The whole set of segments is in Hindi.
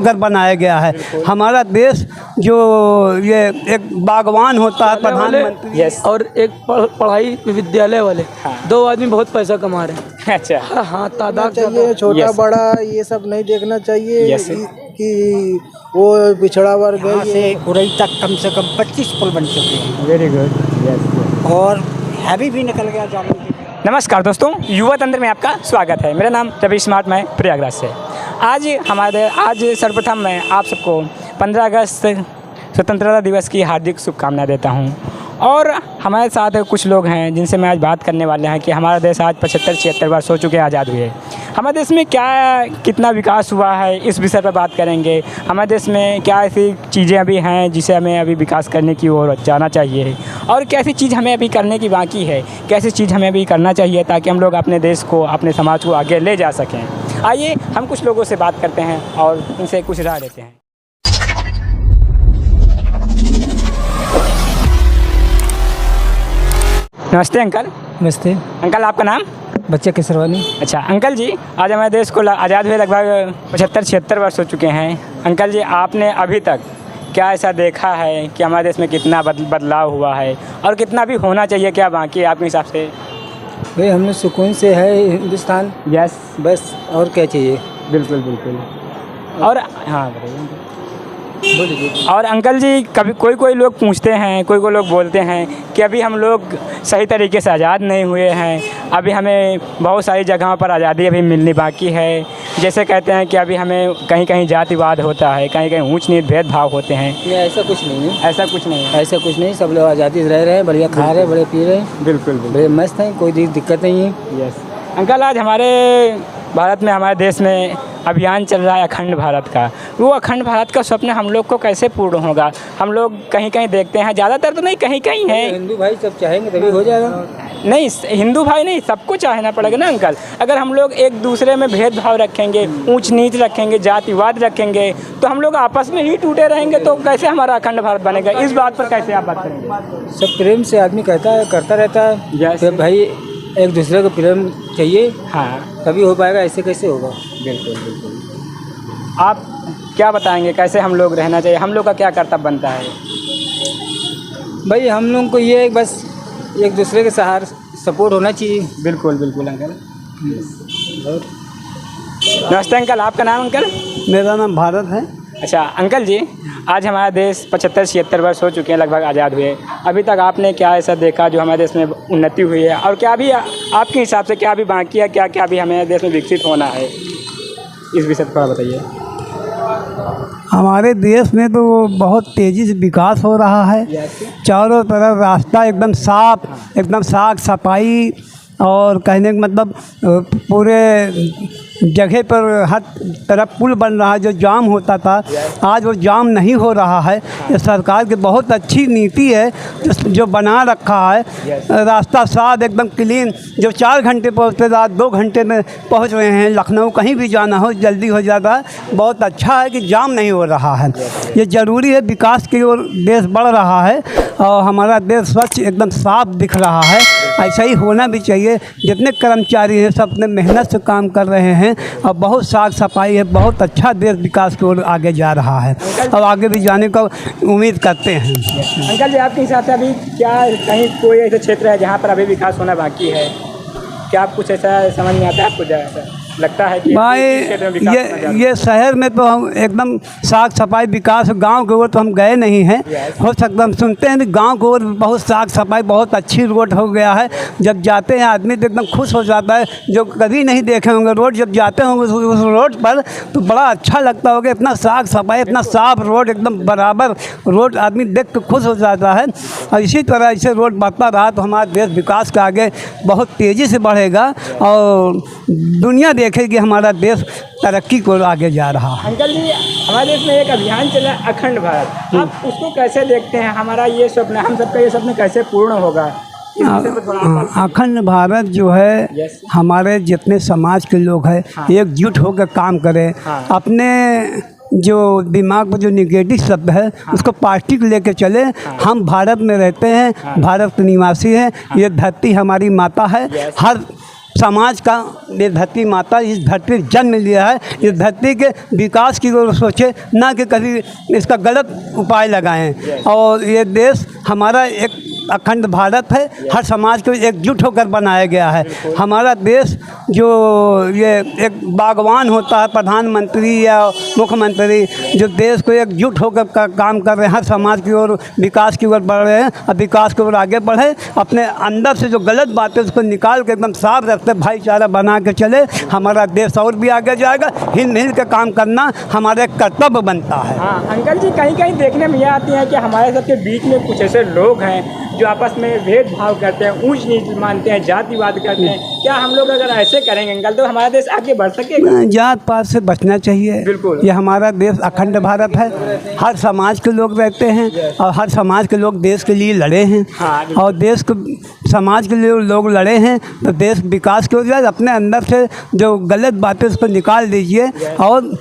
घर बनाया गया है। हमारा देश जो ये एक बागवान होता है प्रधानमंत्री और एक पढ़ाई विद्यालय वाले, दो आदमी बहुत पैसा कमा रहे हैं। अच्छा, हाँ, तादाद चाहिए छोटा बड़ा ये सब नहीं देखना चाहिए कि वो पिछड़ा वर्ग है। से गुरई तक कम से कम 25 पुल बन चुके हैं। Very good. और हैवी भी निकल गया जाने के। नमस्कार दोस्तों, युवा तंत्र में आपका स्वागत है। मेरा नाम रवि स्मार्ट, मैं प्रयागराज से। आज सर्वप्रथम मैं आप सबको 15 अगस्त स्वतंत्रता दिवस की हार्दिक शुभकामनाएं देता हूं। और हमारे साथ कुछ लोग हैं जिनसे मैं आज बात करने वाले हैं कि हमारा देश आज 75-76 वर्ष हो चुके हैं आज़ाद हुए। हमारे देश में कितना विकास हुआ है, इस विषय पर बात करेंगे। हमारे देश में क्या ऐसी चीज़ें अभी हैं जिसे हमें अभी विकास करने की ओर जाना चाहिए, और कैसी चीज़ हमें अभी करने की बाकी है, कैसी चीज़ हमें अभी करना चाहिए ताकि हम लोग अपने देश को, अपने समाज को आगे ले जा सकें। आइए हम कुछ लोगों से बात करते हैं और उनसे कुछ राय लेते हैं। नमस्ते अंकल। नमस्ते अंकल, आपका नाम? बच्चे किशोरवानी। अच्छा अंकल जी, आज हमारे देश को आज़ाद हुए लगभग 75-76 वर्ष हो चुके हैं। अंकल जी, आपने अभी तक क्या ऐसा देखा है कि हमारे देश में कितना बदलाव हुआ है और कितना भी होना चाहिए, क्या बाकी है आपके हिसाब से? भाई हम लोग सुकून से है हिंदुस्तान, यस, बस और क्या चाहिए। बिल्कुल बिल्कुल। और हाँ बताइए। और अंकल जी, कभी कोई लोग पूछते हैं, कोई लोग बोलते हैं कि अभी हम लोग सही तरीके से आज़ाद नहीं हुए हैं, अभी हमें बहुत सारी जगहों पर आज़ादी अभी मिलनी बाकी है। जैसे कहते हैं कि अभी हमें कहीं कहीं जातिवाद होता है, कहीं कहीं ऊंच नीच भेदभाव होते हैं। ऐसा कुछ नहीं है, ऐसा कुछ नहीं है। ऐसा कुछ नहीं, सब लोग आज़ादी से रह रहे हैं, बढ़िया खा रहे हैं, बड़े पी रहे हैं, बिल्कुल बड़े मस्त हैं, कोई दिक्कत नहीं है। यस अंकल, आज हमारे भारत में, हमारे देश में अभियान चल रहा है अखंड भारत का। वो अखंड भारत का स्वप्न हम लोग को कैसे पूर्ण होगा? हम लोग कहीं कहीं देखते हैं, ज़्यादातर तो नहीं, कहीं कहीं है। हिंदू भाई सब चाहेंगे तभी हो जाएगा। नहीं, हिंदू भाई नहीं, सबको चाहना पड़ेगा ना अंकल। अगर हम लोग एक दूसरे में भेदभाव रखेंगे, ऊंच नीच रखेंगे, जातिवाद रखेंगे, तो हम लोग आपस में ही टूटे रहेंगे, तो कैसे हमारा अखंड भारत बनेगा? इस बात पर कैसे आप बात करेंगे? सब प्रेम से आदमी करता रहता है। यस भाई एक दूसरे को प्रेम चाहिए, हाँ, तभी हो पाएगा, ऐसे कैसे होगा। बिल्कुल बिल्कुल। आप क्या बताएंगे कैसे हम लोग रहना चाहिए? हम लोग का क्या कर्तव्य बनता है? भाई हम लोग को ये बस एक दूसरे के सहारे सपोर्ट होना चाहिए। बिल्कुल बिल्कुल अंकल। नमस्ते अंकल, आपका नाम अंकल? मेरा नाम भारत है। अच्छा अंकल जी, आज हमारा देश 75-76 वर्ष हो चुके हैं लगभग आज़ाद हुए। अभी तक आपने क्या ऐसा देखा जो हमारे देश में उन्नति हुई है, और क्या भी आपके हिसाब से क्या भी बाकी है, क्या क्या भी हमारे देश में विकसित होना है, इस विषय पर थोड़ा बताइए। हमारे देश में तो बहुत तेज़ी से विकास हो रहा है। चारों तरफ रास्ता एकदम साफ, एकदम साफ सफाई, और कहने का मतलब पूरे जगह पर हर तरफ पुल बन रहा है। जो जाम होता था, आज वो जाम नहीं हो रहा है। ये सरकार की बहुत अच्छी नीति है जो बना रखा है। रास्ता साफ, एकदम क्लीन। जो 4 घंटे पहुँचते थे, आज 2 घंटे में पहुँच रहे हैं। लखनऊ कहीं भी जाना हो जल्दी हो जाता है। बहुत अच्छा है कि जाम नहीं हो रहा है। ये ज़रूरी है, विकास की ओर देश बढ़ रहा है और हमारा देश स्वच्छ एकदम साफ दिख रहा है। ऐसा ही होना भी चाहिए। जितने कर्मचारी हैं सब अपने मेहनत से काम कर रहे हैं और बहुत साफ सफाई है। बहुत अच्छा देश विकास की ओर आगे जा रहा है और आगे भी जाने का उम्मीद करते हैं। अंकल जी, आपके हिसाब से अभी क्या कहीं कोई ऐसा क्षेत्र है जहाँ पर अभी विकास होना बाकी है? क्या आप कुछ ऐसा समझ में आता है आपको, ऐसा लगता है कि भाई ये शहर में तो हम एकदम साफ सफाई विकास, गांव की ओर तो हम गए नहीं हैं। हो सकता हम सुनते हैं कि गांव की ओर बहुत साफ सफाई, बहुत अच्छी रोड हो गया है। जब जाते हैं आदमी तो एकदम खुश हो जाता है। जो कभी नहीं देखे होंगे रोड, जब जाते होंगे उस रोड पर तो बड़ा अच्छा लगता होगा। इतना साफ सफाई, इतना साफ रोड, एकदम बराबर रोड, आदमी देख कर खुश हो जाता है। और इसी तरह ऐसे रोड बढ़ता रहा तो हमारा देश विकास का आगे बहुत तेज़ी से बढ़ेगा और दुनिया देखेगी हमारा देश तरक्की को आगे जा रहा है। अंकल जी, हमारे देश में एक अभियान चला अखंड भारत, आप उसको कैसे देखते हैं? हमारा ये स्वप्न, हम सबका ये स्वप्न कैसे पूर्ण होगा? अखंड भारत जो है, हमारे जितने समाज के लोग हैं एकजुट होकर काम करें। अपने जो दिमाग में जो निगेटिव शब्द है उसको पॉजिटिव लेके चले। हम भारत में रहते हैं, भारत के निवासी हैं, ये धरती हमारी माता है। हर समाज का ये धरती माता इस धरती पर जन्म लिया है, इस धरती के विकास की ओर सोचे, ना कि कभी इसका गलत उपाय लगाएं। और ये देश हमारा एक अखंड भारत है, हर समाज को एकजुट होकर बनाया गया है। हमारा देश जो ये एक बागवान होता है, प्रधानमंत्री या मुख्यमंत्री, जो देश को एकजुट होकर काम कर रहे हैं, हर समाज की ओर विकास की ओर बढ़ रहे हैं, और विकास की ओर आगे बढ़े, अपने अंदर से जो गलत बातें उसको निकाल के एकदम साफ रखते भाईचारा बना के चले, हमारा देश और भी आगे जाएगा। हिल मिल के काम करना हमारा एक कर्तव्य बनता है। हाँ अंकल जी, कहीं कहीं देखने में यह आती है कि हमारे सबके बीच में कुछ ऐसे लोग हैं जो आपस में भेदभाव करते हैं, ऊंच नीच मानते हैं, जातिवाद करते हैं। क्या हम लोग अगर ऐसे करेंगे अंकल तो हमारा देश आगे बढ़ सकेगा? जात पात से बचना चाहिए। बिल्कुल। ये हमारा देश अखंड भारत है, हर समाज के लोग रहते हैं, और हर समाज के लोग देश के लिए लड़े हैं। हाँ, और देश को समाज के लिए लोग लड़े हैं तो देश विकास की ओर, अपने अंदर से जो गलत बातें उसको निकाल दीजिए, और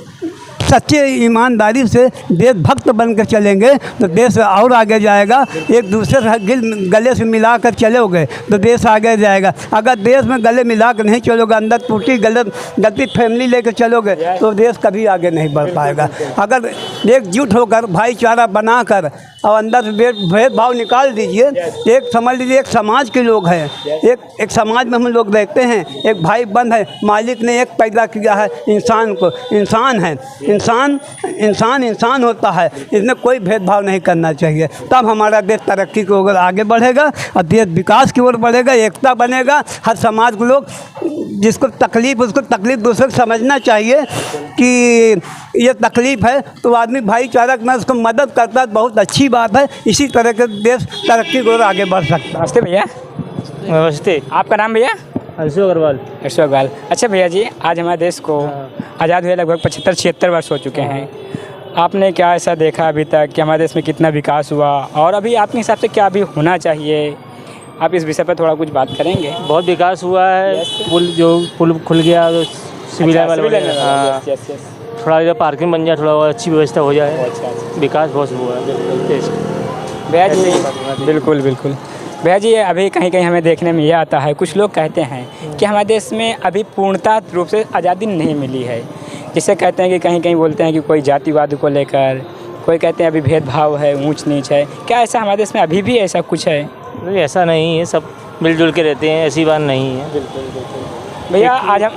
सच्चे ईमानदारी से देशभक्त बन कर चलेंगे तो देश और आगे जाएगा। एक दूसरे से गले से मिला कर चलोगे तो देश आगे जाएगा। अगर देश में गले मिला कर नहीं चलोगे, अंदर टूटी गलती फैमिली लेकर चलोगे तो देश कभी आगे नहीं बढ़ पाएगा। अगर एकजुट होकर भाईचारा बनाकर और अंदर से भेदभाव निकाल दीजिए, एक समझ लीजिए एक समाज के लोग हैं, एक समाज में हम लोग रहते हैं, एक भाई बंद है, मालिक ने एक पैदा किया है इंसान को, इंसान है, इंसान होता है, इसमें कोई भेदभाव नहीं करना चाहिए। तब हमारा देश तरक्की की ओर आगे बढ़ेगा और देश विकास की ओर बढ़ेगा, एकता बनेगा। हर समाज के लोग जिसको तकलीफ़ उसको तकलीफ़ दूसरे को समझना चाहिए कि ये तकलीफ़ है तो आदमी भाईचारा में उसको मदद करता है, बहुत अच्छी बात है। इसी तरह के देश तरक्की की ओर आगे बढ़ सकता है। नमस्ते भैया। नमस्ते। आपका नाम भैया? अशोक अग्रवाल। अशोक अग्रवाल। अच्छा भैया जी, आज हमारे देश को आज़ाद हुए लगभग 75-76 वर्ष हो चुके हैं। आपने क्या ऐसा देखा अभी तक कि हमारे देश में कितना विकास हुआ, और अभी आपके हिसाब से क्या अभी होना चाहिए? आप इस विषय पर थोड़ा कुछ बात करेंगे? बहुत विकास हुआ है। पुल खुल गया तो सिविल हाँ, थोड़ा इधर पार्किंग बन जाए, थोड़ा और अच्छी व्यवस्था हो जाए। विकास बहुत हुआ है। भैया जी बिल्कुल बिल्कुल। भैया जी, अभी कहीं कहीं हमें देखने में ये आता है, कुछ लोग कहते हैं कि हमारे देश में अभी पूर्णतः रूप से आज़ादी नहीं मिली है। जिससे कहते हैं कि कहीं कहीं बोलते हैं कि कोई जातिवाद को लेकर, कोई कहते हैं अभी भेदभाव है, ऊंच नीच है। क्या ऐसा हमारे देश में अभी भी ऐसा कुछ है? नहीं, ऐसा नहीं है, सब मिलजुल के रहते हैं, ऐसी बात नहीं है। बिल्कुल बिल्कुल भैया, आज हम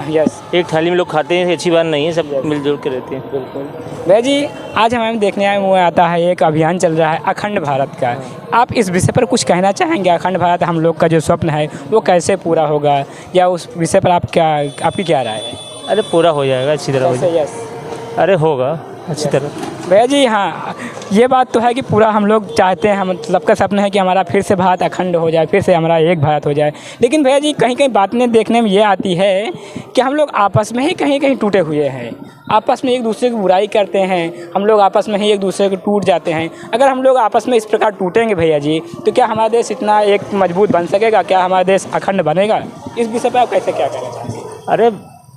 एक थाली में लोग खाते हैं, अच्छी बात नहीं है, सब मिलजुल के रहते हैं। बिल्कुल भैया जी, आज हमें देखने में आता है एक अभियान चल रहा है अखंड भारत का। आप इस विषय पर कुछ कहना चाहेंगे? अखंड भारत हम लोग का जो स्वप्न है वो कैसे पूरा होगा, या उस विषय पर आपकी क्या राय है? अरे पूरा हो जाएगा, अच्छी तरह हो जाएगा। अरे होगा अच्छी तरह। भैया जी हाँ, ये बात तो है कि पूरा हम लोग चाहते हैं, हम सबका सपना है कि हमारा फिर से भारत अखंड हो जाए, फिर से हमारा एक भारत हो जाए। लेकिन भैया जी, कहीं कहीं बातें देखने में ये आती है कि हम लोग आपस में ही कहीं कहीं टूटे हुए हैं, आपस में एक दूसरे की बुराई करते हैं, हम लोग आपस में ही एक दूसरे को टूट जाते हैं। अगर हम लोग आपस में इस प्रकार टूटेंगे भैया जी, तो क्या हमारा देश इतना एक मजबूत बन सकेगा? क्या हमारा देश अखंड बनेगा? इस विषय पर आप कैसे क्या कहना चाहते हैं? अरे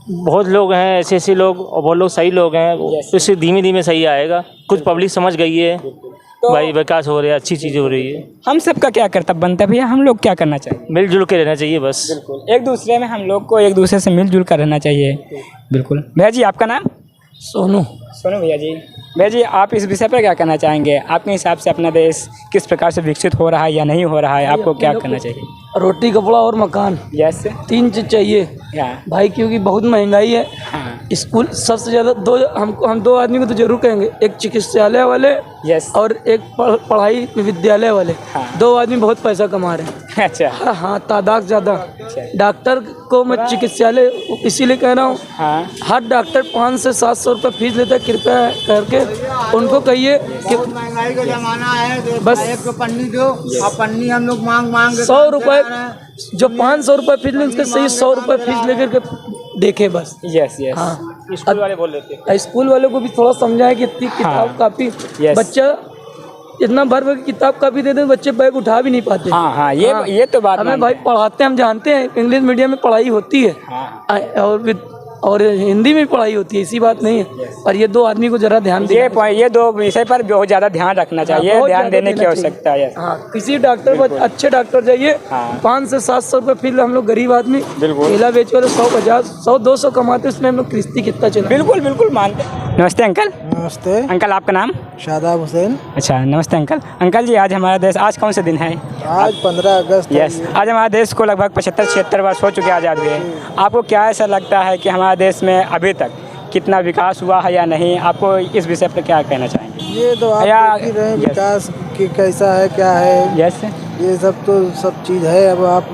बहुत लोग हैं ऐसे लोग, और बहुत लोग सही लोग हैं, इससे धीमे धीमे सही आएगा। कुछ पब्लिक समझ गई है तो भाई विकास हो रहा है, अच्छी चीज़ हो रही है। हम सबका क्या कर्तव्य बनता है भैया? हम लोग क्या करना चाहिए? मिलजुल के रहना चाहिए बस। बिल्कुल, एक दूसरे में हम लोग को एक दूसरे से मिलजुल कर रहना चाहिए। बिल्कुल भैया जी, आपका नाम? सोनू। सोनू भैया जी। भैया जी, आप इस विषय पर क्या कहना चाहेंगे? आपके हिसाब से अपना देश किस प्रकार से विकसित हो रहा है या नहीं हो रहा है? आपको क्या करना चाहिए? रोटी, कपड़ा और मकान, यस 3 चीज़ चाहिए भाई, क्योंकि बहुत महंगाई है। हाँ। स्कूल सबसे ज़्यादा हम 2 आदमी को तो जरूर कहेंगे, एक चिकित्सालय वाले यस और एक पढ़ाई विद्यालय वाले। हाँ। 2 आदमी बहुत पैसा कमा रहे हैं। अच्छा हाँ, तादाद ज़्यादा। डॉक्टर को मैं चिकित्सालय इसीलिए कह रहा हूँ, हाँ, हर डॉक्टर 500 से 700 रुपये फीस लेता है। कृपया करके उनको कहिए कि महंगाई का जमाना है, बस एक तो पन्नी दो, और पन्नी हम लोग मांग 100 रुपये, जो 500 रुपये फीस ले उसके सही 100 रुपये फीस लेकर के देखे बस। Yes yes. हाँ, स्कूल वाले बोल लेते हैं। स्कूल वालों को भी थोड़ा समझाएं कि इतनी किताब कापी, बच्चा इतना भर भर किताब कापी देते हैं, बच्चे बैग उठा भी नहीं पाते। हाँ, ये तो बात हमें भाई पढ़ाते हैं, हम जानते हैं इंग्लिश मीडियम में पढ़ाई होती है। हाँ। और और हिंदी में भी पढ़ाई होती है, ऐसी बात नहीं है। पर ये 2 आदमी को जरा ध्यान ये 2 विषय पर बहुत ज़्यादा ध्यान रखना चाहिए, बहुत ध्यान ज़्यादा देने की देना आवश्यकता है। हाँ, किसी डॉक्टर पर अच्छे डॉक्टर जाइए, 500 से 700 रुपये फीस। हम लोग गरीब आदमी केला बेच कर 100-200 कमाते, उसमें हम लोग किस्ती कितना चला। बिल्कुल बिल्कुल मानते। नमस्ते अंकल। नमस्ते। अंकल आपका नाम? शादाब हुसैन। अच्छा, नमस्ते अंकल। अंकल जी, आज हमारा देश, आज कौन सा दिन है? आज 15 अगस्त है। यस, आज हमारे देश को लगभग 75-76 वर्ष हो चुके आज़ाद हुए। आपको क्या ऐसा लगता है कि हमारे देश में अभी तक कितना विकास हुआ है या नहीं? आपको इस विषय पर क्या कहना चाहेंगे? ये तो आप देख ही रहे हैं विकास की कैसा है, क्या है। यस, ये सब तो सब चीज़ है। अब आप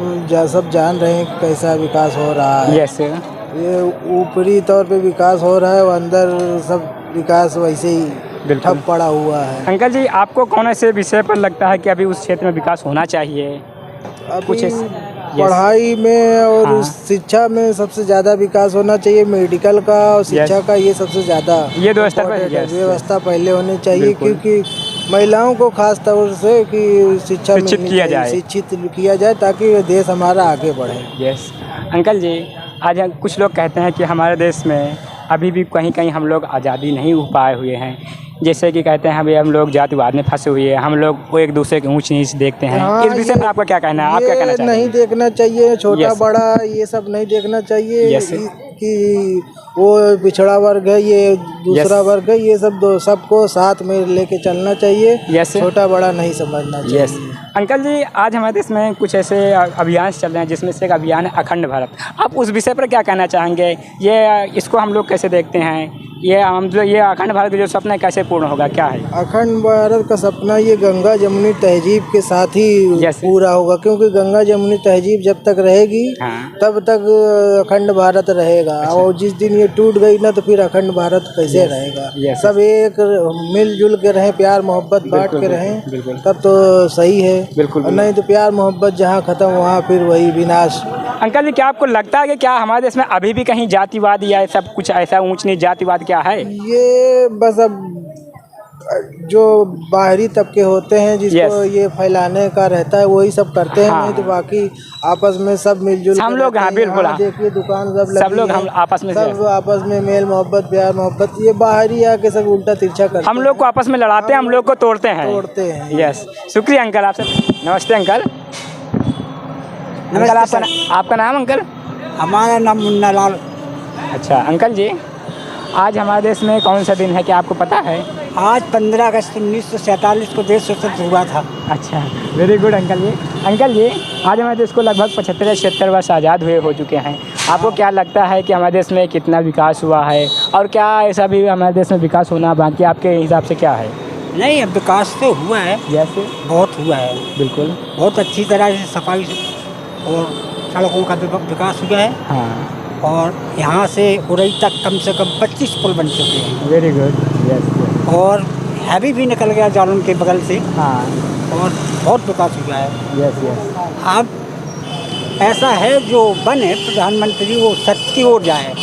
सब जान रहे हैं कि कैसा विकास हो रहा है। यस, ये ऊपरी तौर पे विकास हो रहा है, और अंदर सब विकास वैसे ही ठप पड़ा हुआ है। अंकल जी, आपको कौन ऐसे विषय पर लगता है कि अभी उस क्षेत्र में विकास होना चाहिए? अभी पढ़ाई में और शिक्षा में सबसे ज़्यादा विकास होना चाहिए। मेडिकल का और शिक्षा का ये सबसे ज़्यादा ये 2 स्तर पर व्यवस्था पहले होनी चाहिए, क्योंकि महिलाओं को खास तौर से कि शिक्षा शिक्षित किया जाए ताकि देश हमारा आगे बढ़े। यस अंकल जी, आज कुछ लोग कहते हैं कि हमारे देश में अभी भी कहीं कहीं हम लोग आज़ादी नहीं हो पाए हुए हैं। जैसे कि कहते हैं अभी हम लोग जातिवाद में फंसे हुए हैं, हम लोग वो एक दूसरे के ऊंच नीच देखते हैं। हाँ, इस विषय पर आपका क्या कहना है? आप क्या कहना चाहेंगे? नहीं देखना चाहिए, छोटा बड़ा ये सब नहीं देखना चाहिए। कि वो पिछड़ा वर्ग है, ये दूसरा वर्ग है, ये सब सबको साथ में लेके चलना चाहिए। छोटा बड़ा नहीं समझना चाहिए। अंकल जी, आज हमारे देश में कुछ ऐसे अभियान चल रहे हैं, जिसमें से एक अभियान है अखंड भारत। आप उस विषय पर क्या कहना चाहेंगे? ये इसको हम लोग कैसे देखते हैं? ये अखंड भारत का जो सपना है कैसे पूर्ण होगा, क्या है? अखंड भारत का सपना ये गंगा जमुनी तहजीब के साथ ही पूरा होगा, क्योंकि गंगा जमुनी तहजीब जब तक रहेगी तब तक अखंड भारत रहेगा। और जिस दिन ये टूट गई ना, तो फिर अखंड भारत कैसे रहेगा? सब एक मिलजुल के रहें, प्यार मोहब्बत बांट के रहें, तब तो सही है। नहीं तो प्यार मोहब्बत जहाँ खत्म वहाँ फिर वही विनाश। अंकल जी, क्या आपको लगता है कि क्या हमारे देश में अभी भी कहीं जातिवाद या सब कुछ ऐसा ऊंच नीच जातिवाद क्या है? ये बस अब जो बाहरी तबके होते हैं जिसको ये फैलाने का रहता है वही सब करते हैं। नहीं तो बाकी आपस में सब मिलजुल हम लोग बिल्कुल देखिए दुकान सब लोग हम आपस में सब आपस में मेल मोहब्बत प्यार मोहब्बत। ये बाहरी आके सब उल्टा तिरछा करते हैं। हम लोग को आपस में लड़ाते हैं, हम लोग को तोड़ते हैं। यस, शुक्रिया अंकल आपसे। नमस्ते अंकल। अंकल आपका नाम अंकल? हमारा नाम मुन्ना लाल। अच्छा अंकल जी, आज हमारे देश में कौन सा दिन है, क्या आपको पता है? आज 15 अगस्त 1947 को देश स्वतंत्र हुआ था। अच्छा, वेरी गुड अंकल जी। अंकल जी, आज हमारे देश को लगभग 75-76 वर्ष आज़ाद हुए हो चुके हैं। आपको क्या लगता है कि हमारे देश में कितना विकास हुआ है, और क्या ऐसा भी हमारे देश में विकास होना बाकी आपके हिसाब से क्या है? नहीं, अब विकास तो हुआ है, जैसे बहुत हुआ है। बिल्कुल, बहुत अच्छी तरह से सफाई और सड़कों का विकास हुआ है। हाँ, और यहाँ से उरई तक कम से कम 25 पुल बन चुके हैं। Very good. यस, और हैवी भी निकल गया जालौन के बगल से। हाँ, और बहुत विकास हुआ है। Yes yes. अब ऐसा है जो बने प्रधानमंत्री वो सत्य की ओर जाए,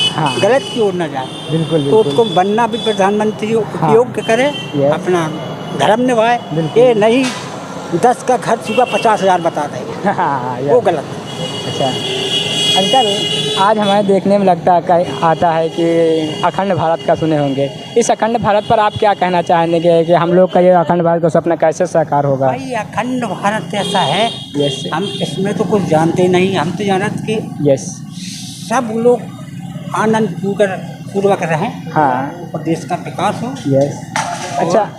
गलत की ओर न जाए। बिल्कुल, तो उसको बनना भी प्रधानमंत्री उपयोग करे, अपना धर्म निभाए। ये नहीं 10 का खर्च हुआ 50,000 बता देंगे, वो गलत है। अच्छा अंकल, आज हमारे देखने में आता है कि अखंड भारत का सुने होंगे। इस अखंड भारत पर आप क्या कहना चाहेंगे कि हम लोग का ये अखंड भारत का सपना कैसे साकार होगा? भाई अखंड भारत ऐसा है, यस, हम इसमें तो कुछ जानते नहीं। हम तो जानते कि यस सब लोग आनंद पूर्वक रहें, हाँ, और देश का विकास हो। यस, अच्छा,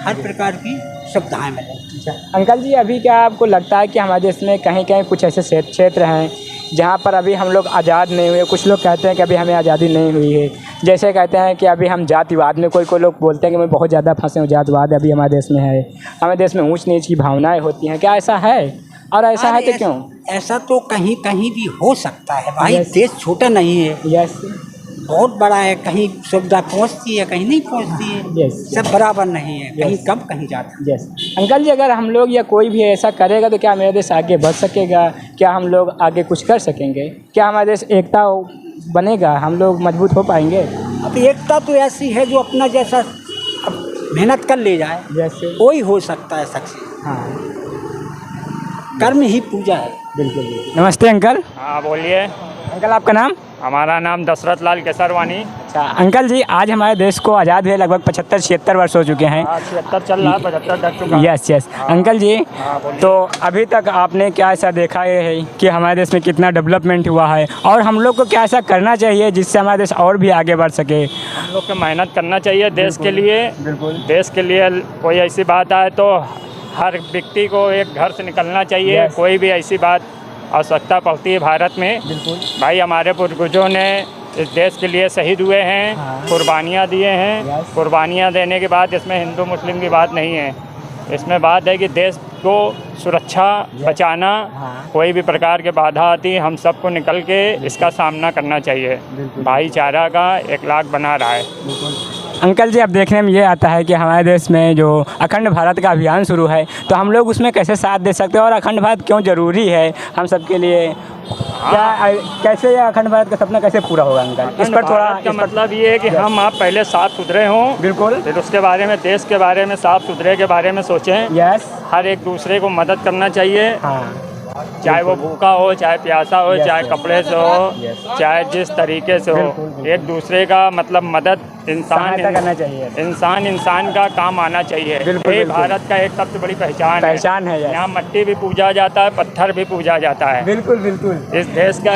हर प्रकार की सुविधाएँ मिलें। अच्छा अंकल जी, अभी क्या आपको लगता है कि हमारे देश में कहीं कहीं कुछ ऐसे क्षेत्र हैं जहाँ पर अभी हम लोग आज़ाद नहीं हुए? कुछ लोग कहते हैं कि अभी हमें आज़ादी नहीं हुई है। जैसे कहते हैं कि अभी हम जातिवाद में, कोई लोग बोलते हैं कि मैं बहुत ज़्यादा फंसे हूँ, जातिवाद अभी हमारे देश में है, हमारे देश में ऊंच नीच की भावनाएं होती हैं। क्या ऐसा है? और ऐसा है तो क्यों? ऐसा तो कहीं कहीं भी हो सकता है भाई। देश छोटा नहीं है, यस, बहुत बड़ा है। कहीं सुविधा पहुंचती है, कहीं नहीं पहुंचती है। यस, सब बराबर नहीं है, कहीं कम कहीं ज़्यादा। यस अंकल जी, अगर हम लोग या कोई भी ऐसा करेगा तो क्या मेरा देश आगे बढ़ सकेगा? क्या हम लोग आगे कुछ कर सकेंगे? क्या हमारे देश एकता बनेगा? हम लोग मजबूत हो पाएंगे? अब एकता तो ऐसी है जो अपना जैसा मेहनत कर ले जाए, जैसे वही हो सकता है सक्सेस। हाँ, कर्म ही पूजा है। बिल्कुल। नमस्ते अंकल। हाँ बोलिए। अंकल आपका नाम? हमारा नाम दशरथ लाल केसरवानी। अच्छा अंकल जी, आज हमारे देश को आज़ाद हुए लगभग 75-76 वर्ष हो चुके हैं। 76 चल रहा है, 75 तक चुका। यस यस अंकल जी, तो अभी तक आपने क्या ऐसा देखा है कि हमारे देश में कितना डेवलपमेंट हुआ है और हम लोग को क्या ऐसा करना चाहिए जिससे हमारा देश और भी आगे बढ़ सके? हम लोग को मेहनत करना चाहिए देश के लिए। बिल्कुल, देश के लिए कोई ऐसी बात आए तो हर व्यक्ति को एक घर से निकलना चाहिए। कोई भी ऐसी बात आवश्यकता पड़ती है भारत में, भाई हमारे पूर्वजों ने इस देश के लिए शहीद हुए हैं, कुर्बानियाँ दिए हैं। कुर्बानियाँ देने के बाद इसमें हिंदू मुस्लिम की बात नहीं है, इसमें बात है कि देश को सुरक्षा बचाना। कोई भी प्रकार के बाधा आती है, हम सबको निकल के इसका सामना करना चाहिए। भाईचारा का एक लाख बना रहा है। अंकल जी, अब देखने में ये आता है कि हमारे देश में जो अखंड भारत का अभियान शुरू है, तो हम लोग उसमें कैसे साथ दे सकते हैं और अखंड भारत क्यों ज़रूरी है हम सबके लिए? क्या कैसे ये अखंड भारत का सपना कैसे पूरा होगा अंकल? इस पर थोड़ा का मतलब ये है कि हम आप पहले साफ सुथरे हों। बिल्कुल। फिर उसके बारे में, देश के बारे में, साफ सुथरे के बारे में सोचें। यस। हर एक दूसरे को मदद करना चाहिए। हाँ, चाहे वो भूखा हो, चाहे प्यासा हो, चाहे कपड़े से हो, चाहे जिस तरीके से हो, एक दूसरे का मतलब मदद इंसान करना चाहिए। इंसान का काम आना चाहिए। ये भारत का एक सबसे बड़ी पहचान है। यहाँ मट्टी भी पूजा जाता है, पत्थर भी पूजा जाता है। बिल्कुल बिल्कुल। इस देश का,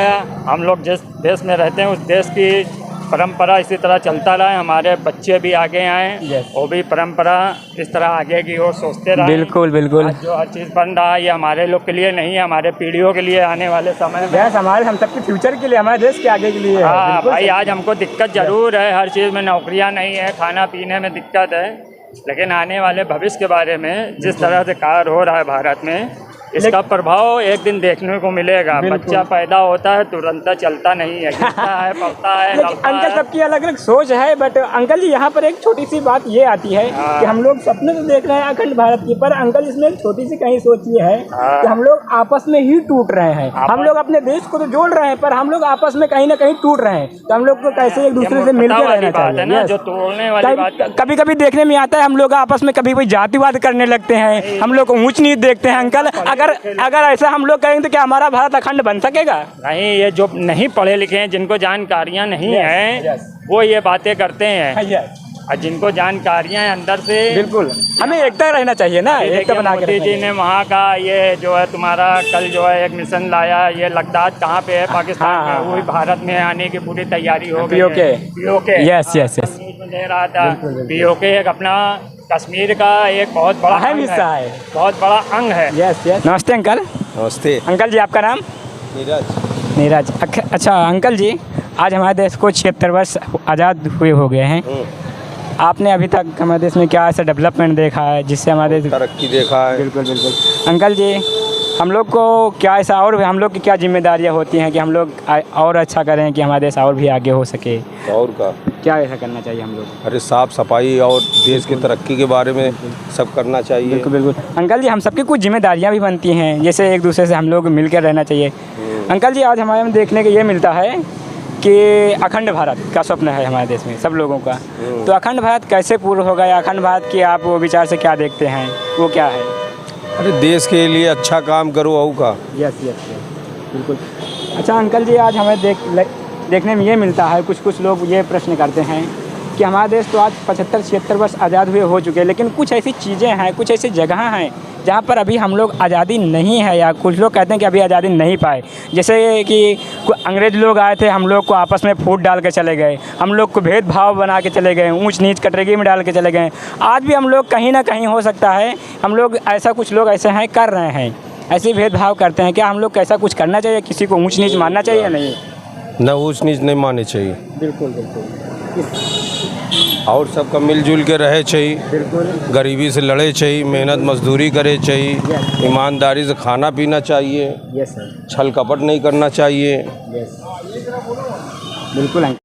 हम लोग जिस देश में रहते हैं उस देश की परंपरा इसी तरह चलता रहा है। हमारे बच्चे भी आगे आए, वो भी परंपरा इस तरह आगे की ओर सोचते रहे। बिल्कुल बिल्कुल। आज जो हर चीज़ बन रहा है ये हमारे लोग के लिए नहीं है, हमारे पीढ़ियों के लिए आने वाले समय में। हम सबके फ्यूचर के लिए, हमारे देश के आगे के लिए। हाँ भाई, आज हमको दिक्कत ज़रूर है, हर चीज़ में नौकरियाँ नहीं है, खाना पीने में दिक्कत है, लेकिन आने वाले भविष्य के बारे में जिस तरह से कार्य हो रहा है भारत में, इसका प्रभाव एक दिन देखने को मिलेगा। बच्चा पैदा होता है तुरंत चलता नहीं है, गिरता है, पड़ता है, अंकल सबकी अलग अलग सोच है। बट अंकल जी, यहाँ पर एक छोटी सी बात ये आती है कि हम लोग सपने तो देख रहे हैं अखंड भारत की, पर अंकल इसमें एक छोटी सी कहीं सोच ये है कि हम लोग आपस में ही टूट रहे हैं। हम लोग अपने देश को तो जोड़ रहे हैं, पर हम लोग आपस में कहीं ना कहीं टूट रहे हैं। तो हम लोग को कैसे एक दूसरे से मिलकर रहना चाहिए? जो तोड़ने वाली बात कभी कभी देखने में आता है, हम लोग आपस में कभी कोई जातिवाद करने लगते हैं, हम लोग को ऊंच नीच देखते हैं। अंकल, अगर ऐसा हम लोग कहेंगे तो क्या हमारा भारत अखंड बन सकेगा? नहीं, ये जो नहीं पढ़े लिखे हैं, जिनको जानकारियाँ नहीं हैं, वो ये बातें करते हैं। और जिनको जानकारियाँ हैं अंदर से, बिल्कुल हमें एकता रहना चाहिए ना, एकता बना के। मोदी जी ने वहाँ का ये जो है तुम्हारा कल जो है एक मिशन लाया, ये लद्दाख कहाँ पे है पाकिस्तान में, वो भी भारत में आने की पूरी तैयारी हो गई है। पीओके, यस यस यस, दे रहा था। पीओके एक अपना कश्मीर का एक बहुत बड़ा अहम हिस्सा है, बहुत बड़ा अंग है। Yes yes. नमस्ते अंकल। नमस्ते अंकल जी, आपका नाम? नीरज। अच्छा अंकल जी, आज हमारे देश को 76 वर्ष आज़ाद हुए हो गए हैं। आपने अभी तक हमारे देश में क्या ऐसा डेवलपमेंट देखा है जिससे हमारे देश तरक्की देखा है? बिल्कुल बिल्कुल। अंकल जी, हम लोग को क्या ऐसा और हम लोग की क्या जिम्मेदारियां होती हैं कि हम लोग और अच्छा करें कि हमारा देश और भी आगे हो सके? और क्या ऐसा करना चाहिए हम लोग? अरे साफ सफाई और देश की तरक्की के बारे में सब करना चाहिए। बिल्कुल बिल्कुल। अंकल जी, हम सबकी कुछ जिम्मेदारियां भी बनती हैं, जैसे एक दूसरे से हम लोग मिलकर रहना चाहिए। अंकल जी, आज हमारे में देखने को ये मिलता है कि अखंड भारत का स्वप्न है हमारे देश में सब लोगों का, तो अखंड भारत कैसे पूर्ण होगा या अखंड भारत की आप वो विचार से क्या देखते हैं, वो क्या है? अरे देश के लिए अच्छा काम करो औ का। यस यस बिल्कुल। अच्छा अंकल जी, आज हमें देखने में ये मिलता है, कुछ लोग ये प्रश्न करते हैं कि हमारा देश तो आज 75-76 वर्ष आज़ाद हुए हो चुके हैं, लेकिन कुछ ऐसी चीज़ें हैं, कुछ ऐसी जगह हैं जहाँ पर अभी हम लोग आज़ादी नहीं है, या कुछ लोग कहते हैं कि अभी आज़ादी नहीं पाए। जैसे कि अंग्रेज़ लोग आए थे, हम लोग को आपस में फूट डाल के चले गए, हम लोग को भेदभाव बना के चले गए, ऊंच नीच कटरगी में डाल के चले गए। आज भी हम लोग कहीं ना कहीं हो सकता है हम लोग ऐसा, कुछ लोग ऐसे हैं कर रहे हैं, ऐसे भेदभाव करते हैं। क्या हम लोग कैसा कुछ करना चाहिए, किसी को ऊँच नीच मानना चाहिए या नहीं? न ऊँच नीच नहीं माननी चाहिए। बिल्कुल बिल्कुल। और सबका मिलजुल के रहे चाहिए, बिल्कुल गरीबी से लड़े चाहिए, मेहनत मजदूरी करे चाहिए, ईमानदारी से खाना पीना चाहिए, यस सर, छल कपट नहीं करना चाहिए। यस बिल्कुल।